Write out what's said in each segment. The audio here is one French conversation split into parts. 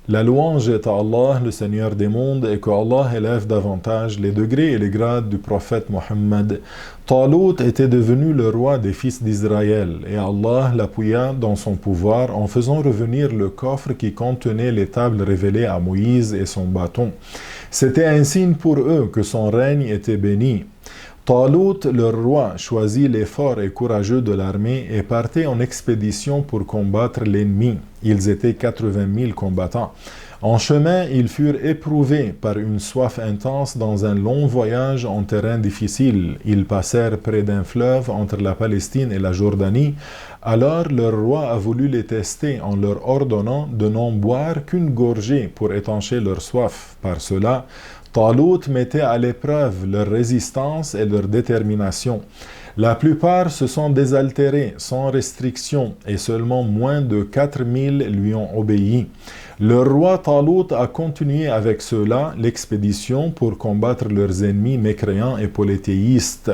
La louange est à Allah, le Seigneur des mondes, et que Allah élève davantage les degrés et les grades du prophète Mohammed. Talut était devenu le roi des fils d'Israël, et Allah l'appuya dans son pouvoir en faisant revenir le coffre qui contenait les tables révélées à Moïse et son bâton. C'était un signe pour eux que son règne était béni. Talut, leur roi, choisit les forts et courageux de l'armée et partait en expédition pour combattre l'ennemi. Ils étaient 80 000 combattants. En chemin, ils furent éprouvés par une soif intense dans un long voyage en terrain difficile. Ils passèrent près d'un fleuve entre la Palestine et la Jordanie. Alors leur roi a voulu les tester en leur ordonnant de n'en boire qu'une gorgée pour étancher leur soif. Par cela, Talut mettait à l'épreuve leur résistance et leur détermination. La plupart se sont désaltérés sans restriction et seulement moins de 4000 lui ont obéi. Le roi Talut a continué avec ceux-là l'expédition pour combattre leurs ennemis mécréants et polythéistes.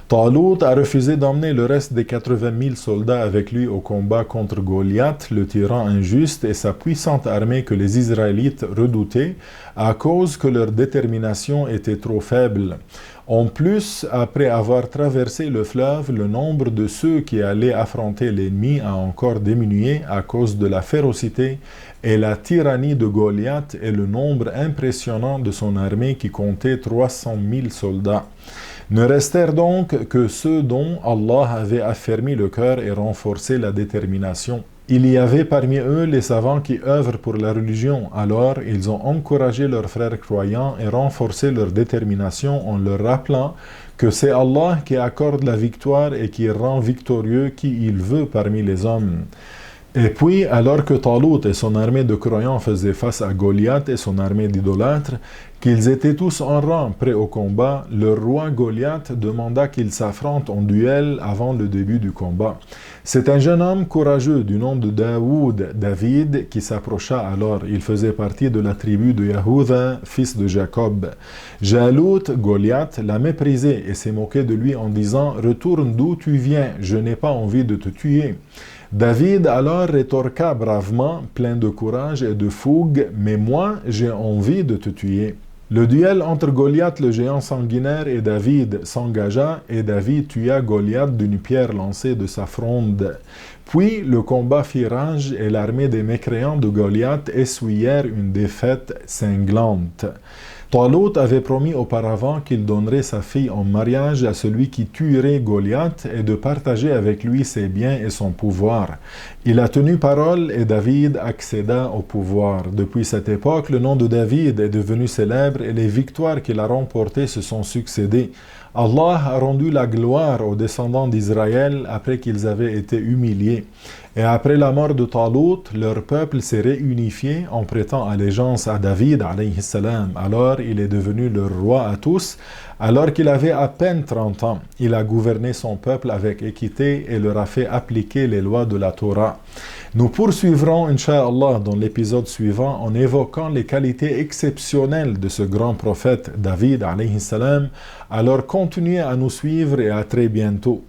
Talut a refusé d'emmener le reste des 80 000 soldats avec lui au combat contre Goliath, le tyran injuste, et sa puissante armée que les Israélites redoutaient à cause que leur détermination était trop faible. En plus, après avoir traversé le fleuve, le nombre de ceux qui allaient affronter l'ennemi a encore diminué à cause de la férocité et la tyrannie de Goliath et le nombre impressionnant de son armée qui comptait 300 000 soldats. Ne restèrent donc que ceux dont Allah avait affermi le cœur et renforcé la détermination. Il y avait parmi eux les savants qui œuvrent pour la religion. Alors, ils ont encouragé leurs frères croyants et renforcé leur détermination en leur rappelant que c'est Allah qui accorde la victoire et qui rend victorieux qui il veut parmi les hommes. Et puis, alors que Talut et son armée de croyants faisaient face à Goliath et son armée d'idolâtres, qu'ils étaient tous en rang prêts au combat, le roi Goliath demanda qu'ils s'affrontent en duel avant le début du combat. C'est un jeune homme courageux du nom de David, qui s'approcha alors. Il faisait partie de la tribu de Yahuda, fils de Jacob. Jalut, Goliath, l'a méprisé et s'est moqué de lui en disant « Retourne d'où tu viens, je n'ai pas envie de te tuer ». David alors rétorqua bravement, plein de courage et de fougue, « Mais moi, j'ai envie de te tuer ». Le duel entre Goliath, le géant sanguinaire, et David s'engagea, et David tua Goliath d'une pierre lancée de sa fronde. Puis le combat fit rage, et l'armée des mécréants de Goliath essuyèrent une défaite cinglante. Talut avait promis auparavant qu'il donnerait sa fille en mariage à celui qui tuerait Goliath et de partager avec lui ses biens et son pouvoir. Il a tenu parole et David accéda au pouvoir. Depuis cette époque, le nom de David est devenu célèbre et les victoires qu'il a remportées se sont succédées. Allah a rendu la gloire aux descendants d'Israël après qu'ils avaient été humiliés. Et après la mort de Talut, leur peuple s'est réunifié en prêtant allégeance à David, alayhi salam. Alors il est devenu leur roi à tous, alors qu'il avait à peine 30 ans. Il a gouverné son peuple avec équité et leur a fait appliquer les lois de la Torah. Nous poursuivrons, Inch'Allah, dans l'épisode suivant en évoquant les qualités exceptionnelles de ce grand prophète David, alayhi salam. Alors continuez à nous suivre et à très bientôt.